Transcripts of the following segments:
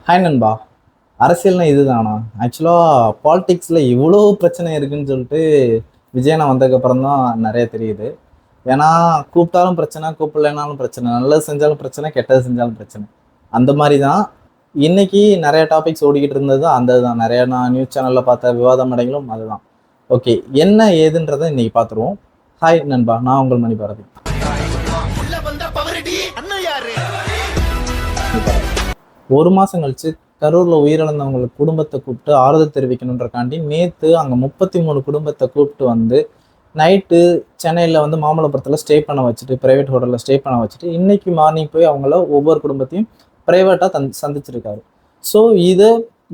Hi நண்பா. அரசியல்னா இதுதானா? ஆக்சுவலாக பாலிடிக்ஸில் இவ்வளோ பிரச்சனை இருக்குன்னு சொல்லிட்டு விஜயனா வந்ததுக்கப்புறம் தான் நிறைய தெரியுது. ஏன்னா கூப்பிட்டாலும் பிரச்சனை, கூப்பிடலைனாலும் பிரச்சனை, நல்லது செஞ்சாலும் பிரச்சனை, கெட்டது செஞ்சாலும் பிரச்சனை. அந்த மாதிரி தான் இன்னைக்கு நிறைய டாபிக்ஸ் ஓடிக்கிட்டு இருந்தது. அந்த தான் நிறைய நான் நியூஸ் சேனலில் பார்த்த விவாத மேடைகளும் அதுதான். ஓகே, என்ன ஏதுன்றதை இன்னைக்கு பார்த்துருவோம். ஹாய் நண்பா, நான் உங்கள் மணிபாரதி. ஒரு மாதம் கழிச்சு கரூரில் உயிரிழந்தவங்களுக்கு குடும்பத்தை கூப்பிட்டு ஆறுதல் தெரிவிக்கணுன்றக்காண்டி நேற்று அங்கே 33 குடும்பத்தை கூப்பிட்டு வந்து நைட்டு சென்னையில் வந்து மாமல்லபுரத்தில் ஸ்டே பண்ண வச்சுட்டு, ப்ரைவேட் ஹோட்டலில் ஸ்டே பண்ண வச்சுட்டு, இன்னைக்கு மார்னிங் போய் அவங்கள ஒவ்வொரு குடும்பத்தையும் ப்ரைவேட்டாக சந்திச்சிருக்காரு. ஸோ இதை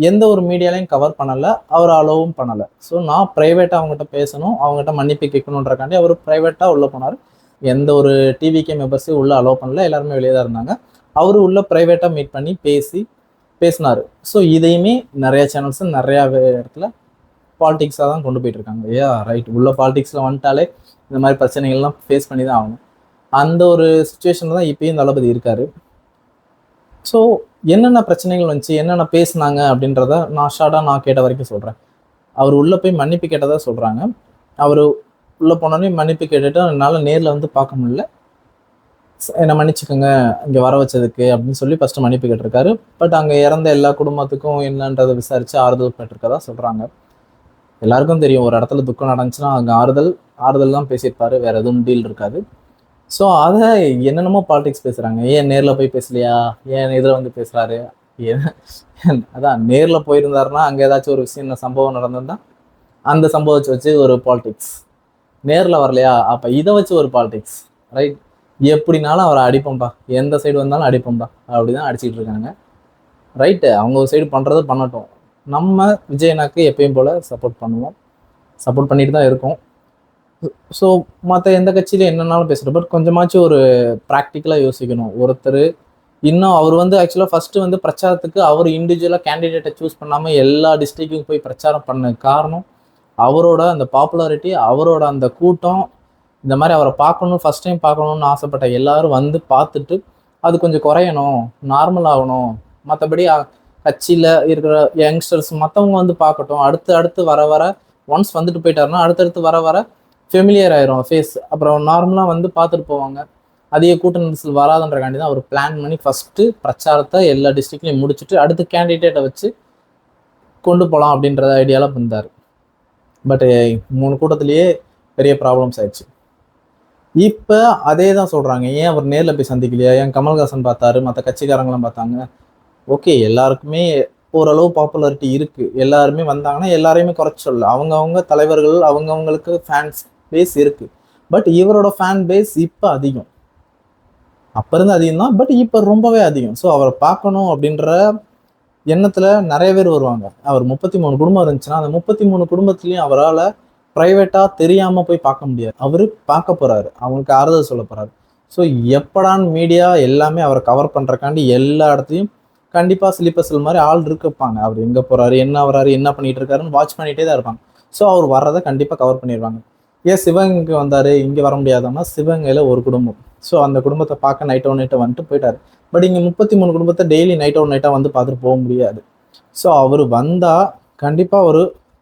எந்த ஒரு மீடியாலையும் கவர் பண்ணலை, அவர் அலோவும் பண்ணலை. ஸோ நான் ப்ரைவேட்டாக அவங்ககிட்ட பேசணும், அவங்ககிட்ட மன்னிப்பு கேட்கணுன்றக்காண்டி அவர் ப்ரைவேட்டாக உள்ளே போனார். எந்த ஒரு டிவிகே மெம்பர்ஸையும் உள்ளே அலோவ் பண்ணல, எல்லாருமே வெளியே தான் இருந்தாங்க. அவர் உள்ள ப்ரைவேட்டாக மீட் பண்ணி பேசினார். ஸோ இதையுமே நிறைய சேனல்ஸ் நிறையா இடத்துல பாலிடிக்ஸாக தான் கொண்டு போயிட்டு இருக்காங்க. ரைட், உள்ள பாலிடிக்ஸில் வந்துட்டாலே இந்த மாதிரி பிரச்சனைகள்லாம் ஃபேஸ் பண்ணி தான் ஆகணும். அந்த ஒரு சுச்சுவேஷனில் தான் இப்பயும் தளபதி இருக்காரு. ஸோ என்னென்ன பிரச்சனைகள் வந்துச்சு, என்னென்ன பேசுனாங்க அப்படின்றத நான் கேட்ட வரைக்கும் சொல்கிறேன். அவர் உள்ளே போய் மன்னிப்பு கேட்டதாக சொல்கிறாங்க. அவர் உள்ளே போனோடனே மன்னிப்பு கேட்டுட்டு என்னால் நேரில் வந்து பார்க்க முடியல, என்னை மன்னிச்சுக்கோங்க இங்கே வர வச்சதுக்கு அப்படின்னு சொல்லி ஃபஸ்ட்டு மன்னிப்பு கேட்டிருக்காரு. பட் அங்கே இறந்த எல்லா குடும்பத்துக்கும் என்னன்றதை விசாரித்து ஆறுதல் பெற்றிருக்கதா சொல்கிறாங்க. எல்லாருக்கும் தெரியும், ஒரு இடத்துல துக்கம் நடந்துச்சுன்னா அங்கே ஆறுதல் தான் பேசியிருப்பாரு, வேற எதுவும் டீல் இருக்காது. ஸோ அதை என்னென்னமோ பாலிடிக்ஸ் பேசுகிறாங்க. ஏன் நேரில் போய் பேசலையா, ஏன் இதில் வந்து பேசுகிறாரு, அதான் நேரில் போயிருந்தாருன்னா அங்கே ஏதாச்சும் ஒரு விஷயம் சம்பவம் நடந்திருந்தா அந்த சம்பவத்தை வச்சு ஒரு பாலிடிக்ஸ், நேரில் வரலையா அப்போ இதை வச்சு ஒரு பாலிடிக்ஸ். ரைட், எப்படினாலும் அவரை அடிப்போம்பா, எந்த சைடு வந்தாலும் அடிப்போம்பா அப்படிதான் அடிச்சுட்டு இருக்காங்க. ரைட்டு, அவங்க ஒரு சைடு பண்ணுறது பண்ணட்டும். நம்ம விஜயனாக்கு எப்பயும் போல் சப்போர்ட் பண்ணுவோம், சப்போர்ட் பண்ணிட்டு தான் இருக்கோம். ஸோ மற்ற எந்த கட்சியில என்னன்னாலும் பேசுகிறோம், பட் கொஞ்சமாச்சும் ஒரு ப்ராக்டிக்கலாக யோசிக்கணும். ஒருத்தர் இன்னும் அவர் வந்து ஆக்சுவலாக ஃபஸ்ட்டு வந்து பிரச்சாரத்துக்கு அவர் இண்டிவிஜுவலாக கேண்டிடேட்டை சூஸ் பண்ணாமல் எல்லா டிஸ்ட்ரிக்ட்டுக்கும் போய் பிரச்சாரம் பண்ண காரணம் அவரோட அந்த பாப்புலாரிட்டி, அவரோட அந்த கூட்டம். இந்த மாதிரி அவரை பார்க்கணும், ஃபஸ்ட் டைம் பார்க்கணுன்னு ஆசைப்பட்ட எல்லாரும் வந்து பார்த்துட்டு அது கொஞ்சம் குறையணும், நார்மல் ஆகணும். மற்றபடி கட்சியில் இருக்கிற யங்ஸ்டர்ஸ் மற்றவங்க வந்து பார்க்கட்டும். அடுத்து வர ஒன்ஸ் வந்துட்டு போயிட்டாருன்னா அடுத்தடுத்து வர ஃபெமிலியர் ஆயிரும் ஃபேஸ். அப்புறம் நார்மலாக வந்து பார்த்துட்டு போவாங்க. அதிக கூட்ட நெரிசல் வராதுன்றக்காண்டி தான் அவர் பிளான் பண்ணி ஃபஸ்ட்டு பிரச்சாரத்தை எல்லா டிஸ்ட்ரிக்ட்லையும் முடிச்சுட்டு அடுத்து கேண்டிடேட்டை வச்சு கொண்டு போகலாம் அப்படின்ற ஐடியாவில் இருந்தார். பட் 3 கூட்டத்திலேயே பெரிய ப்ராப்ளம்ஸ் ஆயிடுச்சு. இப்போ அதே தான் சொல்கிறாங்க, ஏன் அவர் நேரில் போய் சந்திக்கலையா, ஏன் கமல்ஹாசன் பார்த்தாரு, மற்ற கட்சிக்காரங்களாம் பார்த்தாங்க. ஓகே, எல்லாருக்குமே ஓரளவு பாப்புலாரிட்டி இருக்குது, எல்லாருமே வந்தாங்கன்னா எல்லாரையுமே குறைச்சி சொல்ல, அவங்கவுங்க தலைவர்கள் அவங்கவுங்களுக்கு ஃபேன்ஸ் பேஸ் இருக்குது. பட் இவரோட ஃபேன் பேஸ் இப்போ அதிகம், அப்போ இருந்து அதிகம் தான், பட் இப்போ ரொம்பவே அதிகம். ஸோ அவரை பார்க்கணும் அப்படின்ற எண்ணத்தில் நிறைய பேர் வருவாங்க. அவர் 33 குடும்பம் இருந்துச்சுன்னா அந்த 33 குடும்பத்துலேயும் அவரால் ப்ரைவேட்டாக தெரியாமல் போய் பார்க்க முடியாது. அவர் பார்க்க போகிறாரு, அவங்களுக்கு ஆறுதல் சொல்ல போகிறாரு. ஸோ எப்படான்னு மீடியா எல்லாமே அவரை கவர் பண்ணுறக்காண்டி எல்லா இடத்துலையும் கண்டிப்பாக ஸ்லீப்பர்ஸில் மாதிரி ஆள் இருப்பாங்க. அவர் எங்கே போகிறாரு, என்ன வராரு, என்ன பண்ணிகிட்டு இருக்காருன்னு வாட்ச் பண்ணிகிட்டே தான் இருப்பாங்க. ஸோ அவர் வர்றதை கண்டிப்பாக கவர் பண்ணிடுவாங்க. ஏன் சிவகங்கைக்கு வந்தார், இங்கே வர முடியாதோம்னா சிவகங்கையில் ஒரு குடும்பம், ஸோ அந்த குடும்பத்தை பார்க்க நைட்டை வந்துட்டு போயிட்டார். பட் இங்கே 33 குடும்பத்தை டெய்லி நைட்டாக வந்து பார்த்துட்டு போக முடியாது. ஸோ அவர் வந்தால் கண்டிப்பாக ஒரு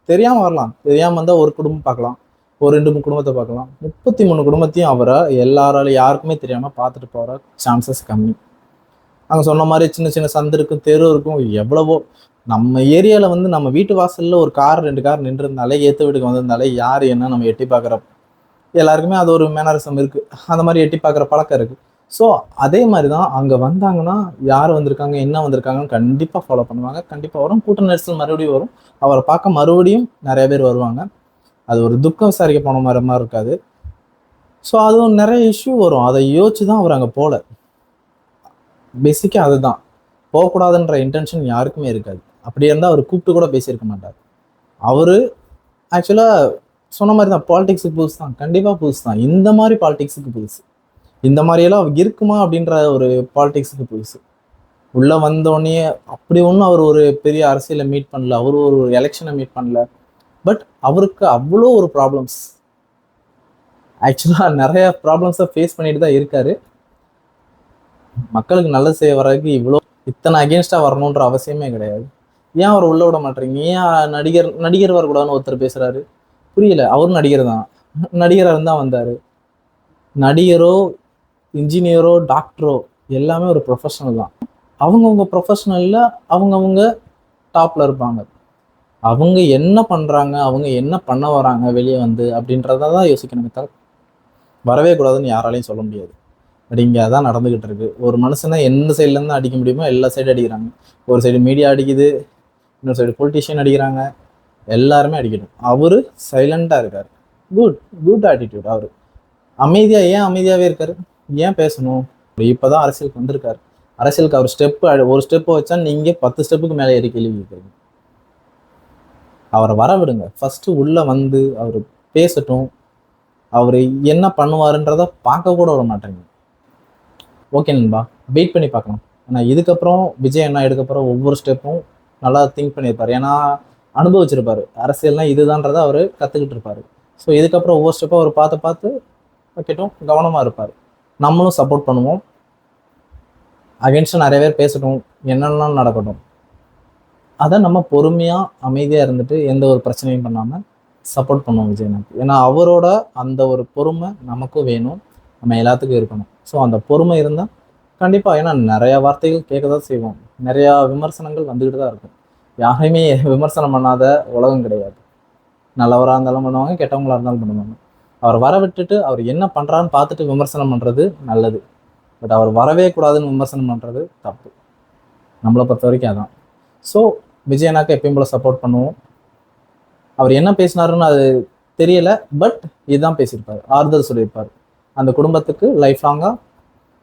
தெரியாமல் வரலாம், தெரியாமல் வந்தால் ஒரு குடும்பம் பார்க்கலாம், ஒரு 2-3 குடும்பத்தை பார்க்கலாம். 33 குடும்பத்தையும் அவரை எல்லாராலும் யாருக்குமே தெரியாமல் பார்த்துட்டு போகிற சான்சஸ் கம்மி. அங்கே சொன்ன மாதிரி சின்ன சின்ன சந்து இருக்கும், தெரு இருக்கும், எவ்வளவோ. நம்ம ஏரியாவில் வந்து நம்ம வீட்டு வாசலில் ஒரு கார் 2 கார் நின்றுருந்தாலே, ஏற்ற வீட்டுக்கு வந்திருந்தாலே யார் என்ன நம்ம எட்டி பார்க்குற எல்லாருக்குமே அது ஒரு மேனரிசம் இருக்குது, அந்த மாதிரி எட்டி பார்க்குற பழக்கம் இருக்குது. ஸோ அதே மாதிரி தான் அங்கே வந்தாங்கன்னா யார் வந்திருக்காங்க, என்ன வந்திருக்காங்கன்னு கண்டிப்பாக ஃபாலோ பண்ணுவாங்க. கண்டிப்பாக வரும், கூட்ட நெரிசல் மறுபடியும் வரும், அவரை பார்க்க மறுபடியும் நிறைய பேர் வருவாங்க. அது ஒரு துக்கம் விசாரிக்க போன மாதிரி இருக்காது. ஸோ அதுவும் நிறைய இஷ்யூ வரும், அதை யோசிச்சு தான் அவர் அங்கே போகல. பேசிக்காக அதுதான், போகக்கூடாதுன்ற இன்டென்ஷன் யாருக்குமே இருக்காது. அப்படி இருந்தால் அவர் கூப்பிட்டு கூட பேசியிருக்க மாட்டார். அவர் ஆக்சுவலாக சொன்ன மாதிரி தான், பாலிடிக்ஸுக்கு புதுசு தான், கண்டிப்பாக புதுசு தான். இந்த மாதிரி பாலிடிக்ஸுக்கு புதுசு, இந்த மாதிரியெல்லாம் இருக்குமா அப்படின்ற ஒரு பாலிடிக்ஸுக்கு புதுசு. உள்ளே வந்தோடனே அப்படி ஒன்றும் அவர் ஒரு பெரிய அரசியலை மீட் பண்ணல, அவர் ஒரு எலெக்ஷனை மீட் பண்ணல. பட் அவருக்கு அவ்வளோ ஒரு ப்ராப்ளம்ஸ், ஆக்சுவலாக நிறைய ப்ராப்ளம்ஸை ஃபேஸ் பண்ணிட்டு தான் இருக்காரு. மக்களுக்கு நல்லது செய்ய வர்றதுக்கு இவ்வளோ இத்தனை அகேன்ஸ்டாக வரணுன்ற அவசியமே கிடையாது. ஏன் அவர் உள்ள விட மாட்டேறீங்க? ஏன் நடிகர் வரக்கூடாதுன்னு ஒருத்தர் பேசுறாரு? புரியல. அவரும் நடிகர் தான், நடிகராக இருந்தால் வந்தார். நடிகரோ இன்ஜினியரோ டாக்டரோ எல்லாமே ஒரு ப்ரொஃபஷனல் தான். அவங்கவுங்க ப்ரொஃபஷனலில் அவங்கவுங்க டாப்பில் இருப்பாங்க. அவங்க என்ன பண்ணுறாங்க, அவங்க என்ன பண்ண வராங்க வெளியே வந்து அப்படின்றத தான் யோசிக்கணுமே தவிர வரவே கூடாதுன்னு யாராலையும் சொல்ல முடியாது. பட் இங்கே அதான் நடந்துக்கிட்டு இருக்கு. ஒரு மனுஷனை எந்த சைட்லேருந்து அடிக்க முடியுமோ எல்லா சைடும் அடிக்கிறாங்க. ஒரு சைடு மீடியா அடிக்குது, இன்னொரு சைடு பொலிட்டிஷியன் அடிக்கிறாங்க, எல்லாருமே அடிக்கணும். அவரு சைலண்டாக இருக்கார். Good attitude. அவர் ஏன் அமைதியாகவே இருக்காரு? ஏன் பேசணும்? இப்போதான் அரசியலுக்கு வந்திருக்காரு. அரசியலுக்கு அவர் ஒரு ஸ்டெப்பு வச்சா நீங்க 10 ஸ்டெப்புக்கு மேலே ஏறி கேள்வி கேட்குறீங்க. அவரை வர விடுங்க. ஃபர்ஸ்ட் உள்ள வந்து அவர் பேசட்டும். அவர் என்ன பண்ணுவாருன்றத பார்க்க கூட விட மாட்டேங்க. ஓகே நண்பா, வெயிட் பண்ணி பார்க்கலாம். ஆனால் இதுக்கப்புறம் விஜய் என்ன எடுக்கப்புறம் ஒவ்வொரு ஸ்டெப்பும் நல்லா திங்க் பண்ணியிருப்பார். ஏன்னா அனுபவிச்சிருப்பாரு. அரசியல்னா இதுதான்றதை அவர் கற்றுக்கிட்டு இருப்பாரு. ஸோ இதுக்கப்புறம் ஒவ்வொரு ஸ்டெப்பும் அவர் பார்த்து பார்த்து வைக்கட்டும், கவனமாக இருப்பார். நம்மளும் சப்போர்ட் பண்ணுவோம். அகென்ஸ்டாக நிறைய பேர் பேசட்டும், என்னெல்லாம் நடக்கட்டும். அதை நம்ம பொறுமையாக அமைதியாக இருந்துட்டு எந்த ஒரு பிரச்சனையும் பண்ணாமல் சப்போர்ட் பண்ணுவோம் விஜயநாத். ஏன்னா அவரோட அந்த ஒரு பொறுமை நமக்கும் வேணும், நம்ம எல்லாத்துக்கும் இருக்கணும். ஸோ அந்த பொறுமை இருந்தால் கண்டிப்பாக, ஏன்னா நிறையா வார்த்தைகள் கேட்க தான் செய்வோம், நிறையா விமர்சனங்கள் வந்துக்கிட்டு தான் இருக்கும். யாரையுமே விமர்சனம் பண்ணாத உலகம் கிடையாது. நல்லவராக இருந்தாலும் பண்ணுவாங்க, கெட்டவங்களாக இருந்தாலும் பண்ணுவாங்க. அவர் வர விட்டுட்டு அவர் என்ன பண்ணுறான்னு பார்த்துட்டு விமர்சனம் பண்ணுறது நல்லது. பட் அவர் வரவே கூடாதுன்னு விமர்சனம் பண்ணுறது தப்பு. நம்மளை பொறுத்த வரைக்கும் அதான். ஸோ விஜயனாக்கு எப்பயும் போல சப்போர்ட் பண்ணுவோம். அவர் என்ன பேசினாருன்னு அது தெரியல, பட் இதுதான் பேசியிருப்பார், ஆறுதல் சொல்லியிருப்பார். அந்த குடும்பத்துக்கு லைஃப் லாங்காக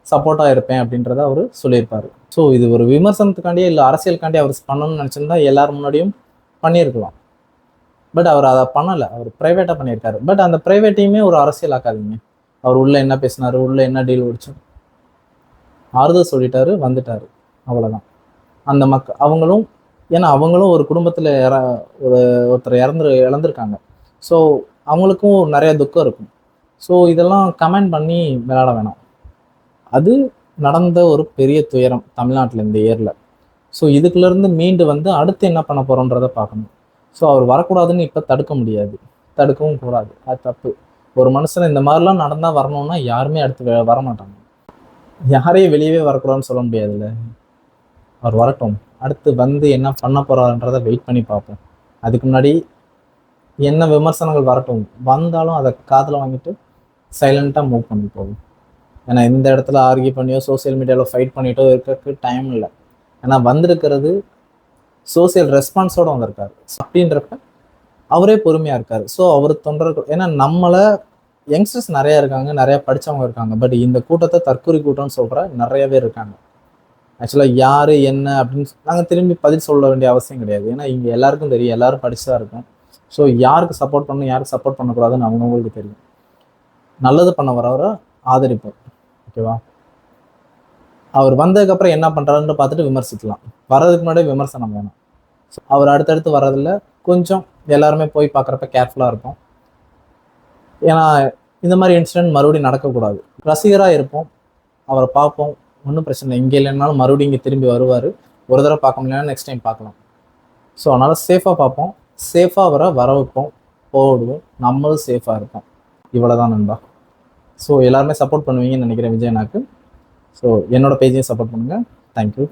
சப்போர்ட்டாக இருப்பேன் அப்படின்றத அவர் சொல்லியிருப்பார். ஸோ இது ஒரு விமர்சனத்துக்காண்டியே இல்லை அரசியலுக்காண்டி அவர் பண்ணணும்னு நினச்சிருந்தா எல்லாரும் முன்னாடியும் பண்ணியிருக்கலாம். பட் அவர் அதை பண்ணலை, அவர் ப்ரைவேட்டாக பண்ணியிருக்காரு. பட் அந்த ப்ரைவேட்டையுமே ஒரு அரசியல் ஆக்காதீங்க. அவர் உள்ள என்ன பேசினாரு, உள்ள என்ன டீல் ஓடிச்சோம், ஆறுதல் சொல்லிட்டாரு, வந்துட்டாரு, அவ்வளோதான். அந்த அவங்களும், ஏன்னா அவங்களும் ஒரு குடும்பத்தில் ஒருத்தர் இழந்திருக்காங்க. ஸோ அவங்களுக்கும் நிறைய துக்கம் இருக்கும். ஸோ இதெல்லாம் கமெண்ட் பண்ணி விளையாட வேணாம். அது நடந்த ஒரு பெரிய துயரம் தமிழ்நாட்டில் இந்த இயரில். ஸோ இதுக்குள்ளேருந்து மீண்டு வந்து அடுத்து என்ன பண்ண போகிறோன்றதை பார்க்கணும். ஸோ அவர் வரக்கூடாதுன்னு இப்போ தடுக்க முடியாது, தடுக்கவும் கூடாது, அது தப்பு. ஒரு மனுஷன் இந்த மாதிரிலாம் நடந்தால் வரணும்னா யாருமே அடுத்து வரமாட்டாங்க. யாரையும் வெளியவே வரக்கூடாதுன்னு சொல்ல முடியாதுல்ல. அவர் வரட்டும், அடுத்து வந்து என்ன பண்ண போகிறாருன்றதை வெயிட் பண்ணி பார்ப்போம். அதுக்கு முன்னாடி என்ன விமர்சனங்கள் வரட்டும், வந்தாலும் அதை காதில் வாங்கிட்டு சைலண்ட்டாக மூவ் பண்ணி போகும். ஏன்னா இந்த இடத்துல ஆர்கியூ பண்ணியோ சோசியல் மீடியாவில் ஃபைட் பண்ணிட்டோ இருக்கிறதுக்கு டைம் இல்லை. ஏன்னா வந்திருக்கிறது சோசியல் ரெஸ்பான்ஸோடு வந்திருக்காரு. அப்படின்றப்ப அவரே பொறுமையாக இருக்கார். ஸோ அவர் தொண்டர்கள், ஏன்னா நம்மளை யங்ஸ்டர்ஸ் நிறையா இருக்காங்க, நிறையா படித்தவங்க இருக்காங்க. பட் இந்த கூட்டத்தை தற்கொலை கூட்டம்னு சொல்கிற நிறைய பேர் இருக்காங்க. ஆக்சுவலாக யார் என்ன அப்படின்னு நாங்கள் திரும்பி பதில் சொல்ல வேண்டிய அவசியம் கிடையாது. ஏன்னா இங்கே எல்லாருக்கும் தெரியும், எல்லாரும் படிச்சு தான் இருக்கும். ஸோ யாருக்கு சப்போர்ட் பண்ணணும், யாருக்கு சப்போர்ட் பண்ணக்கூடாதுன்னு அவங்கவுங்களுக்கு தெரியும். நல்லது பண்ண வரவரை ஆதரிப்போம், ஓகேவா? அவர் வந்ததுக்கப்புறம் என்ன பண்ணுறாருன்னு பார்த்துட்டு விமர்சிக்கலாம். வர்றதுக்கு முன்னாடியே விமர்சனம் வேணும். ஸோ அவர் அடுத்தடுத்து வர்றதில் கொஞ்சம் எல்லாருமே போய் பார்க்குறப்ப கேர்ஃபுல்லாக இருக்கும். ஏன்னா இந்த மாதிரி இன்சிடென்ட் மறுபடியும் நடக்கக்கூடாது. ரசிகராக இருப்போம், அவரை பார்ப்போம், ஒன்றும் பிரச்சனை இல்லை. இங்கே இல்லைனாலும் மறுபடியும் இங்கே திரும்பி வருவார். ஒரு தடவை பார்க்க முடியலன்னா நெக்ஸ்ட் டைம் பார்க்கலாம். ஸோ அதனால் சேஃபாக பார்ப்போம், சேஃபாக அவரை வர வைப்போம், போடுவோம், நம்மளும் சேஃபாக இருப்போம். இவ்வளோதான் நண்பா. ஸோ எல்லாருமே சப்போர்ட் பண்ணுவீங்கன்னு நினைக்கிறேன் விஜயனாக்கு. ஸோ என்னோட பேஜையும் சப்போர்ட் பண்ணுங்கள். தேங்க்யூ.